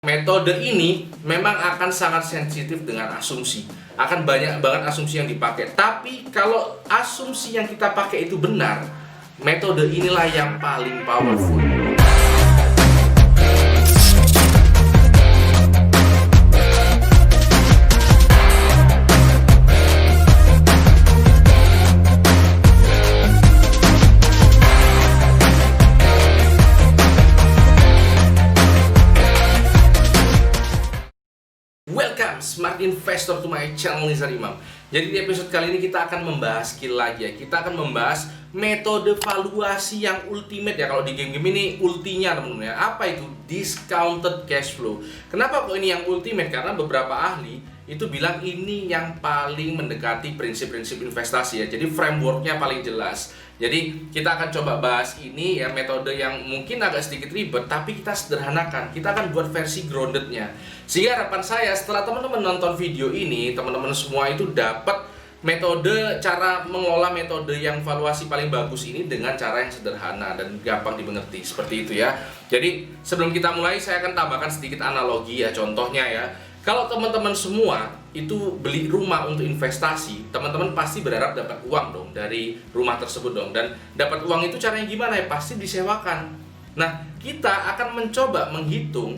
Metode ini memang akan sangat sensitif dengan asumsi. Akan banyak banget asumsi yang dipakai. Tapi kalau asumsi yang kita pakai itu benar, metode inilah yang paling powerful. Welcome Smart Investor to my channel Nizar Imam. Jadi di episode kali ini kita akan membahas skill lagi ya. Kita akan membahas metode valuasi yang ultimate ya. Kalau di game-game ini ultinya teman-teman ya. Apa itu? Discounted cash flow. Kenapa kok ini yang ultimate? Karena beberapa ahli itu bilang ini yang paling mendekati prinsip-prinsip investasi ya. Jadi frameworknya paling jelas. Jadi kita akan coba bahas ini ya, metode yang mungkin agak sedikit ribet tapi kita sederhanakan. Kita akan buat versi groundednya. Sehingga harapan saya setelah teman-teman nonton video ini, teman-teman semua itu dapat metode cara mengelola metode yang valuasi paling bagus ini dengan cara yang sederhana dan gampang dimengerti. Seperti itu ya. Jadi sebelum kita mulai saya akan tambahkan sedikit analogi ya, contohnya ya. Kalau teman-teman semua itu beli rumah untuk investasi, teman-teman pasti berharap dapat uang dong dari rumah tersebut dong. Dan dapat uang itu caranya gimana ya? Pasti disewakan. Nah, kita akan mencoba menghitung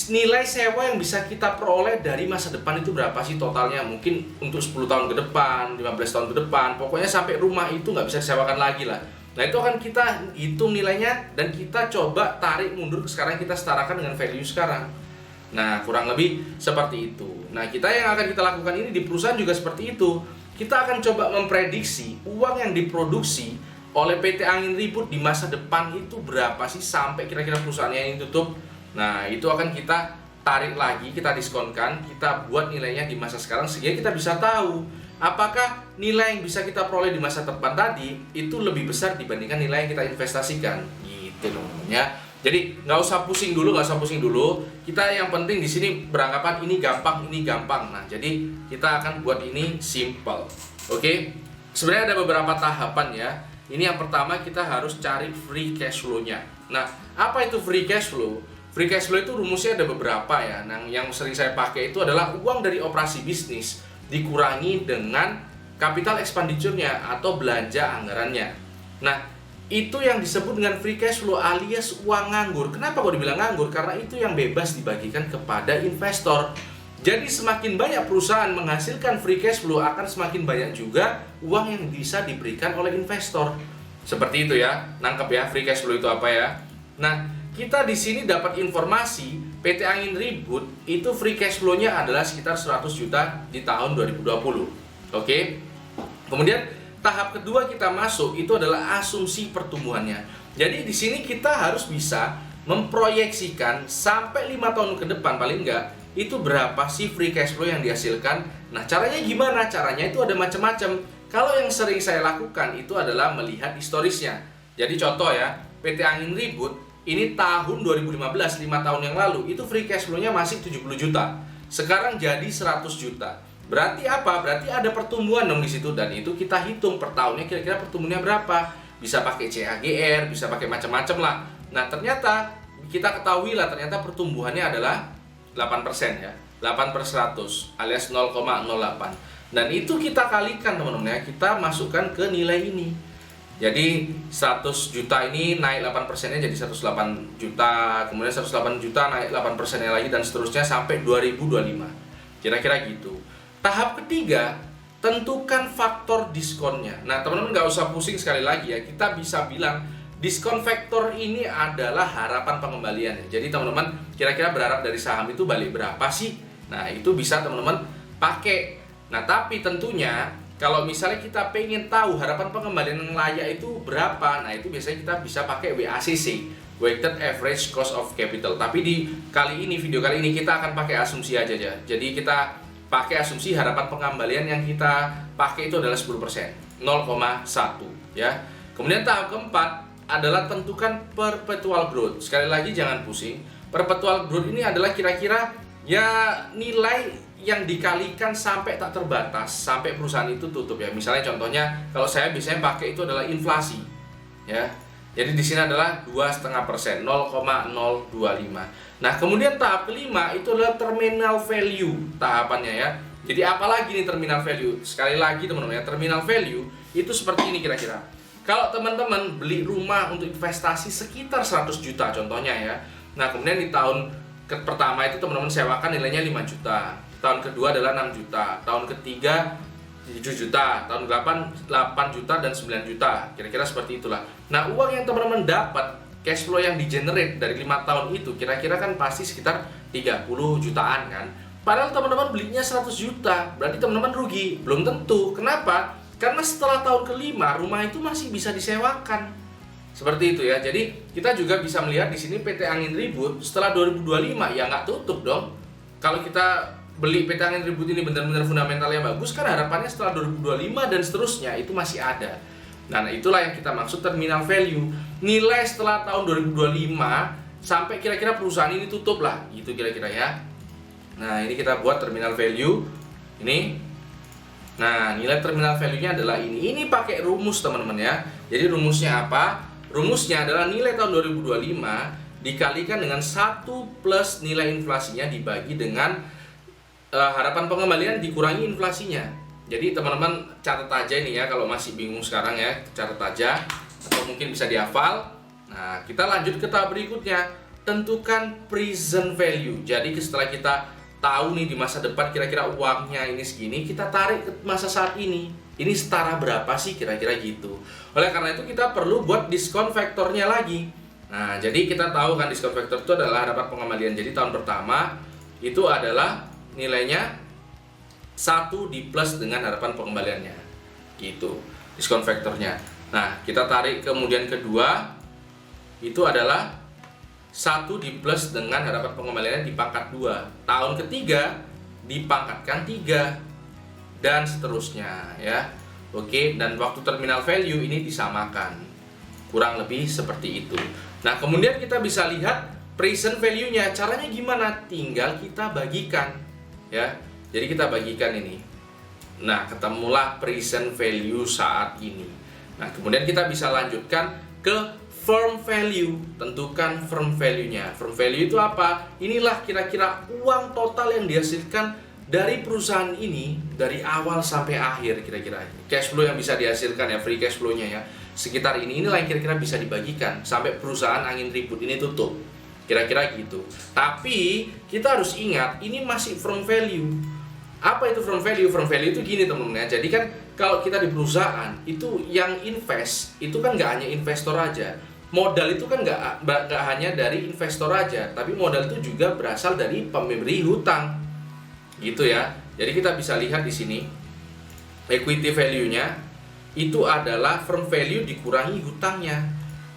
nilai sewa yang bisa kita peroleh dari masa depan itu berapa sih totalnya. Mungkin untuk 10 tahun ke depan, 15 tahun ke depan, pokoknya sampai rumah itu nggak bisa disewakan lagi lah. Nah, itu akan kita hitung nilainya dan kita coba tarik mundur ke sekarang, kita setarakan dengan value sekarang. Nah, kurang lebih seperti itu. Nah, kita yang akan kita lakukan ini di perusahaan juga seperti itu. Kita akan coba memprediksi uang yang diproduksi oleh PT Angin Ribut di masa depan itu berapa sih sampai kira-kira perusahaannya ini tutup. Nah, itu akan kita tarik lagi, kita diskonkan, kita buat nilainya di masa sekarang sehingga kita bisa tahu apakah nilai yang bisa kita peroleh di masa depan tadi itu lebih besar dibandingkan nilai yang kita investasikan. Gitu loh ya. Jadi nggak usah pusing dulu. Kita yang penting di sini beranggapan ini gampang. Nah, jadi kita akan buat ini simple. Oke? Sebenarnya ada beberapa tahapan ya. Ini yang pertama kita harus cari free cash flow-nya. Nah, apa itu free cash flow? Free cash flow itu rumusnya ada beberapa ya. Nah, yang sering saya pakai itu adalah uang dari operasi bisnis dikurangi dengan capital expenditure-nya atau belanja anggarannya. Nah, itu yang disebut dengan free cash flow alias uang nganggur. Kenapa kok dibilang nganggur? Karena itu yang bebas dibagikan kepada investor. Jadi semakin banyak perusahaan menghasilkan free cash flow, akan semakin banyak juga uang yang bisa diberikan oleh investor. Seperti itu ya. Nangkep ya free cash flow itu apa ya? Nah, kita di sini dapat informasi PT Angin Ribut itu free cash flow-nya adalah sekitar 100 juta di tahun 2020. Oke? Kemudian tahap kedua kita masuk itu adalah asumsi pertumbuhannya. Jadi di sini kita harus bisa memproyeksikan sampai 5 tahun ke depan paling enggak itu berapa sih free cash flow yang dihasilkan. Nah, caranya gimana? Caranya itu ada macam-macam. Kalau yang sering saya lakukan itu adalah melihat historisnya. Jadi contoh ya, PT Angin Ribut ini tahun 2015, 5 tahun yang lalu itu free cash flow-nya masih 70 juta. Sekarang jadi 100 juta. Berarti apa? Berarti ada pertumbuhan dong di situ, dan itu kita hitung per tahunnya kira-kira pertumbuhannya berapa. Bisa pakai CAGR, bisa pakai macam-macam lah. Nah, ternyata kita ketahui lah ternyata pertumbuhannya adalah 8% ya. 8 per 100 alias 0,08. Dan itu kita kalikan teman-teman ya. Kita masukkan ke nilai ini. Jadi 100 juta ini naik 8%-nya jadi 108 juta. Kemudian 108 juta naik 8%-nya lagi dan seterusnya sampai 2025. Kira-kira gitu. Tahap ketiga, tentukan faktor diskonnya. Nah, teman-teman nggak usah pusing sekali lagi ya. Kita bisa bilang diskon faktor ini adalah harapan pengembalian. Jadi teman-teman kira-kira berharap dari saham itu balik berapa sih? Nah, itu bisa teman-teman pakai. Nah, tapi tentunya kalau misalnya kita pengen tahu harapan pengembalian yang layak itu berapa, nah itu biasanya kita bisa pakai WACC, Weighted Average Cost of Capital. Tapi di video kali ini kita akan pakai asumsi aja ya. Jadi kita pakai asumsi harapan pengembalian yang kita pakai itu adalah 10%, 0,1 ya. Kemudian tahap keempat adalah tentukan perpetual growth. Sekali lagi jangan pusing. Perpetual growth ini adalah kira-kira ya nilai yang dikalikan sampai tak terbatas sampai perusahaan itu tutup ya. Misalnya contohnya kalau saya biasanya pakai itu adalah inflasi ya. Jadi di sini adalah 2,5%, 0,025. Nah, kemudian tahap kelima itu adalah terminal value tahapannya ya. Jadi apalagi nih terminal value? Sekali lagi teman-teman ya, terminal value itu seperti ini kira-kira. Kalau teman-teman beli rumah untuk investasi sekitar 100 juta contohnya ya. Nah, kemudian di tahun pertama itu teman-teman sewakan nilainya 5 juta. Tahun kedua adalah 6 juta. Tahun ketiga 7 juta, tahun 8 juta dan 9 juta. Kira-kira seperti itulah. Nah, uang yang teman-teman dapat, cash flow yang di-generate dari 5 tahun itu kira-kira kan pasti sekitar 30 jutaan kan. Padahal teman-teman belinya 100 juta, berarti teman-teman rugi. Belum tentu. Kenapa? Karena setelah tahun kelima rumah itu masih bisa disewakan. Seperti itu ya. Jadi kita juga bisa melihat di sini PT Angin Ribut setelah 2025 ya nggak tutup dong. Kalau kita beli PT Angin Ribut ini benar-benar fundamentalnya bagus, kan harapannya setelah 2025 dan seterusnya itu masih ada. Nah, itulah yang kita maksud terminal value. Nilai setelah tahun 2025 sampai kira-kira perusahaan ini tutup lah, gitu kira-kira ya. Nah, ini kita buat terminal value ini. Nah, nilai terminal value-nya adalah ini. Ini pakai rumus teman-teman ya. Jadi rumusnya apa? Rumusnya adalah nilai tahun 2025 dikalikan dengan 1 plus nilai inflasinya dibagi dengan harapan pengembalian dikurangi inflasinya. Jadi teman-teman catat aja ini ya, kalau masih bingung sekarang ya, catat aja atau mungkin bisa dihafal. Nah, kita lanjut ke tahap berikutnya, tentukan present value. Jadi setelah kita tahu nih di masa depan kira-kira uangnya ini segini, kita tarik ke masa saat ini. Ini setara berapa sih kira-kira gitu. Oleh karena itu kita perlu buat diskon faktornya lagi. Nah, jadi kita tahu kan diskon faktor itu adalah harapan pengembalian. Jadi tahun pertama itu adalah nilainya 1 di plus dengan harapan pengembaliannya gitu, diskon faktornya. Nah, kita tarik kemudian kedua itu adalah 1 di plus dengan harapan pengembaliannya dipangkat 2. Tahun ketiga dipangkatkan 3 dan seterusnya ya. Oke, dan waktu terminal value ini disamakan. Kurang lebih seperti itu. Nah, kemudian kita bisa lihat present value-nya. Caranya gimana? Tinggal kita bagikan ya. Jadi kita bagikan ini. Nah, ketemulah present value saat ini. Nah, kemudian kita bisa lanjutkan ke firm value. Tentukan firm value-nya. Firm value itu apa? Inilah kira-kira uang total yang dihasilkan dari perusahaan ini dari awal sampai akhir kira-kira. Cash flow yang bisa dihasilkan ya, free cash flow-nya ya. Sekitar ini, inilah yang kira-kira bisa dibagikan sampai perusahaan Angin Ribut ini tutup. Kira-kira gitu. Tapi kita harus ingat ini masih firm value. Apa itu firm value? Firm value itu gini teman-teman ya. Jadi kan kalau kita di perusahaan itu yang invest itu kan nggak hanya investor aja. Modal itu kan nggak hanya dari investor aja, tapi modal itu juga berasal dari pemberi hutang, gitu ya. Jadi kita bisa lihat di sini equity value-nya itu adalah firm value dikurangi hutangnya.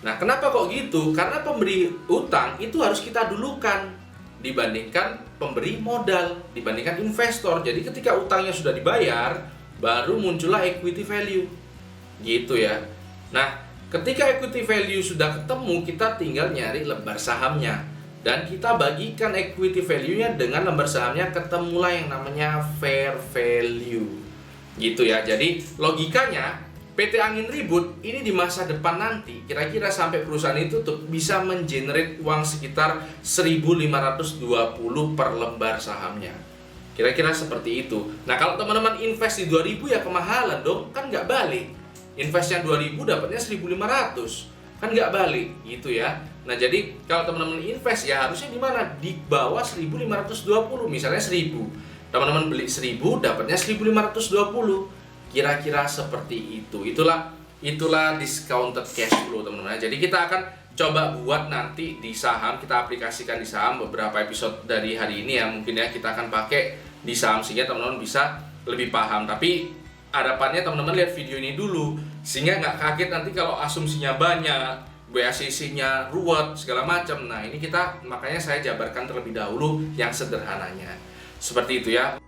Nah, kenapa kok gitu? Karena pemberi hutang itu harus kita dulukan dibandingkan pemberi modal, dibandingkan investor. Jadi ketika utangnya sudah dibayar, baru muncullah equity value, gitu ya. Nah, ketika equity value sudah ketemu, kita tinggal nyari lembar sahamnya dan kita bagikan equity value-nya dengan lembar sahamnya, ketemulah yang namanya fair value, gitu ya. Jadi logikanya PT Angin Ribut ini di masa depan nanti kira-kira sampai perusahaan itu tuh bisa mengenerate uang sekitar 1.520 per lembar sahamnya. Kira-kira seperti itu. Nah, kalau teman-teman invest di 2.000 ya kemahalan dong, kan nggak balik. Investnya 2.000 dapatnya 1.500, kan nggak balik gitu ya. Nah, jadi kalau teman-teman invest ya harusnya di mana? Di bawah 1.520, misalnya 1.000. Teman-teman beli 1.000 dapatnya 1.520. Kira-kira seperti itu. Itulah discounted cash flow teman-teman. Jadi kita akan coba buat nanti di saham, kita aplikasikan di saham beberapa episode dari hari ini ya. Mungkin ya kita akan pakai di saham sehingga teman-teman bisa lebih paham. Tapi harapannya teman-teman lihat video ini dulu sehingga nggak kaget nanti kalau asumsinya banyak, BACC-nya ruwet segala macam. Nah, ini kita makanya saya jabarkan terlebih dahulu yang sederhananya. Seperti itu ya.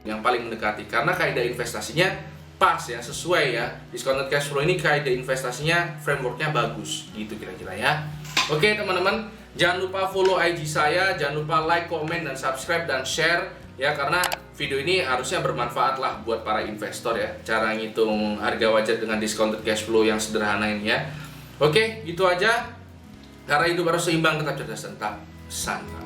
Yang paling mendekati karena kaidah investasinya pas ya, sesuai ya. Discounted cash flow ini kaidah investasinya, frameworknya bagus gitu kira-kira ya. Oke teman-teman, Jangan lupa follow IG saya, jangan lupa like, comment, dan subscribe, dan share ya, karena video ini harusnya bermanfaat lah buat para investor ya, cara ngitung harga wajar dengan discounted cash flow yang sederhana ini ya. Oke, gitu aja. Karena hidup harus seimbang, tetap cerdas, tetap santai.